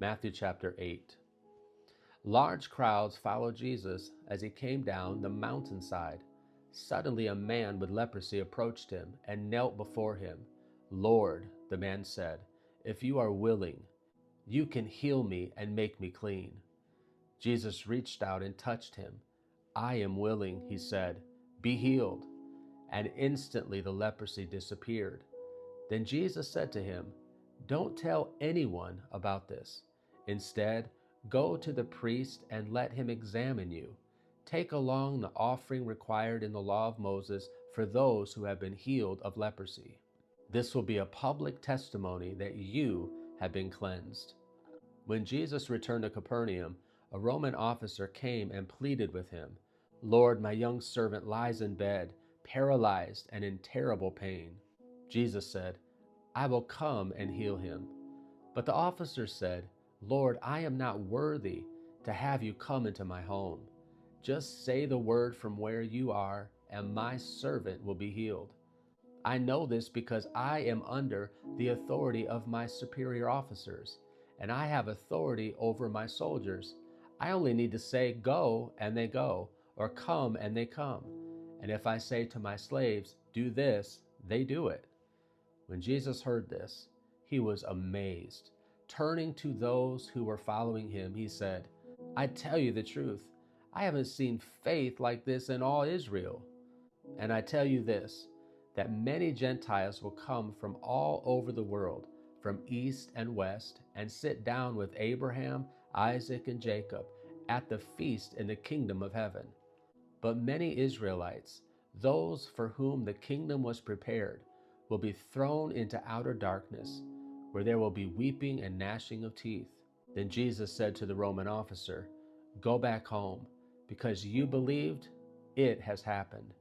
Matthew chapter 8. Large crowds followed Jesus as he came down the mountainside. Suddenly a man with leprosy approached him and knelt before him. "Lord," the man said, "if you are willing, you can heal me and make me clean." Jesus reached out and touched him. "I am willing," he said. "Be healed." And instantly the leprosy disappeared. Then Jesus said to him, "Don't tell anyone about this. Instead, go to the priest and let him examine you. Take along the offering required in the law of Moses for those who have been healed of leprosy. This will be a public testimony that you have been cleansed." When Jesus returned to Capernaum, a Roman officer came and pleaded with him, "Lord, my young servant lies in bed, paralyzed and in terrible pain." Jesus said, "I will come and heal him." But the officer said, "Lord, I am not worthy to have you come into my home. Just say the word from where you are, and my servant will be healed. I know this because I am under the authority of my superior officers, and I have authority over my soldiers. I only need to say, 'Go,' and they go, or 'Come,' and they come. And if I say to my slaves, 'Do this,' they do it." When Jesus heard this, he was amazed. Turning to those who were following him, he said, "I tell you the truth, I haven't seen faith like this in all Israel. And I tell you this, that many Gentiles will come from all over the world, from east and west, and sit down with Abraham, Isaac, and Jacob at the feast in the kingdom of heaven. But many Israelites, those for whom the kingdom was prepared, will be thrown into outer darkness, where there will be weeping and gnashing of teeth." Then Jesus said to the Roman officer, "Go back home, because you believed, it has happened."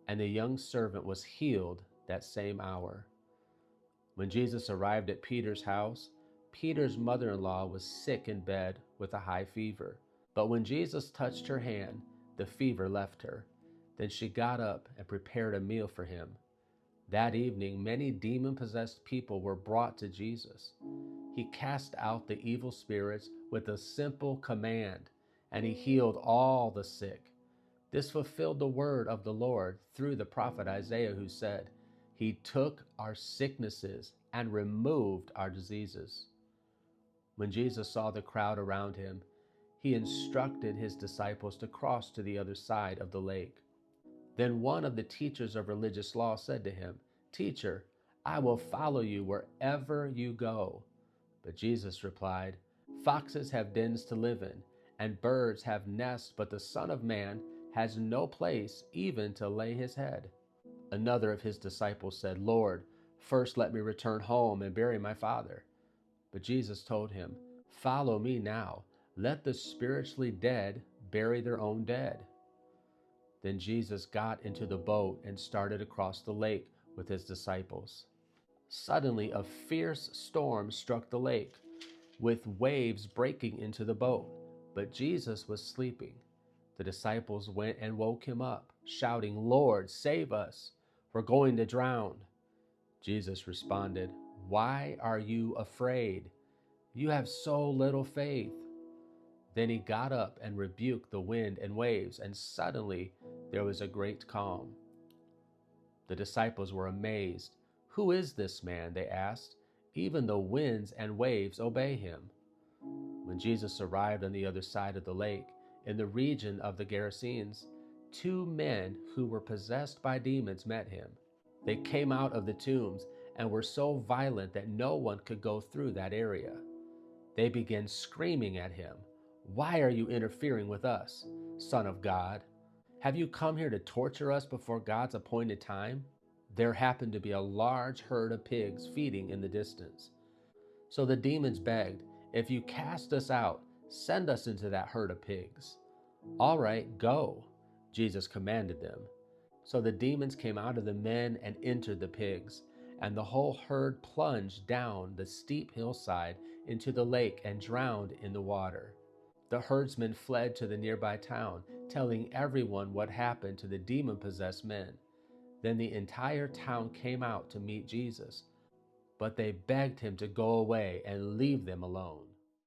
And the young servant was healed that same hour. When Jesus arrived at Peter's house, Peter's mother-in-law was sick in bed with a high fever. But when Jesus touched her hand, the fever left her. Then she got up and prepared a meal for him. That evening, many demon-possessed people were brought to Jesus. He cast out the evil spirits with a simple command, and he healed all the sick. This fulfilled the word of the Lord through the prophet Isaiah, who said, "He took our sicknesses and removed our diseases." When Jesus saw the crowd around him, he instructed his disciples to cross to the other side of the lake. Then one of the teachers of religious law said to him, "Teacher, I will follow you wherever you go." But Jesus replied, "Foxes have dens to live in, and birds have nests, but the Son of Man has no place even to lay his head." Another of his disciples said, "Lord, first let me return home and bury my father." But Jesus told him, "Follow me now. Let the spiritually dead bury their own dead." Then Jesus got into the boat and started across the lake with his disciples. Suddenly, a fierce storm struck the lake, with waves breaking into the boat, but Jesus was sleeping. The disciples went and woke him up, shouting, "Lord, save us! We're going to drown." Jesus responded, "Why are you afraid? You have so little faith." Then he got up and rebuked the wind and waves, and suddenly there was a great calm. The disciples were amazed. "Who is this man?" they asked. "Even the winds and waves obey him." When Jesus arrived on the other side of the lake, in the region of the Gerasenes, two men who were possessed by demons met him. They came out of the tombs and were so violent that no one could go through that area. They began screaming at him, "Why are you interfering with us, Son of God? Have you come here to torture us before God's appointed time?" There happened to be a large herd of pigs feeding in the distance. So the demons begged, "If you cast us out, send us into that herd of pigs." "All right, go," Jesus commanded them. So the demons came out of the men and entered the pigs, and the whole herd plunged down the steep hillside into the lake and drowned in the water. The herdsmen fled to the nearby town, telling everyone what happened to the demon-possessed men. Then the entire town came out to meet Jesus, but they begged him to go away and leave them alone.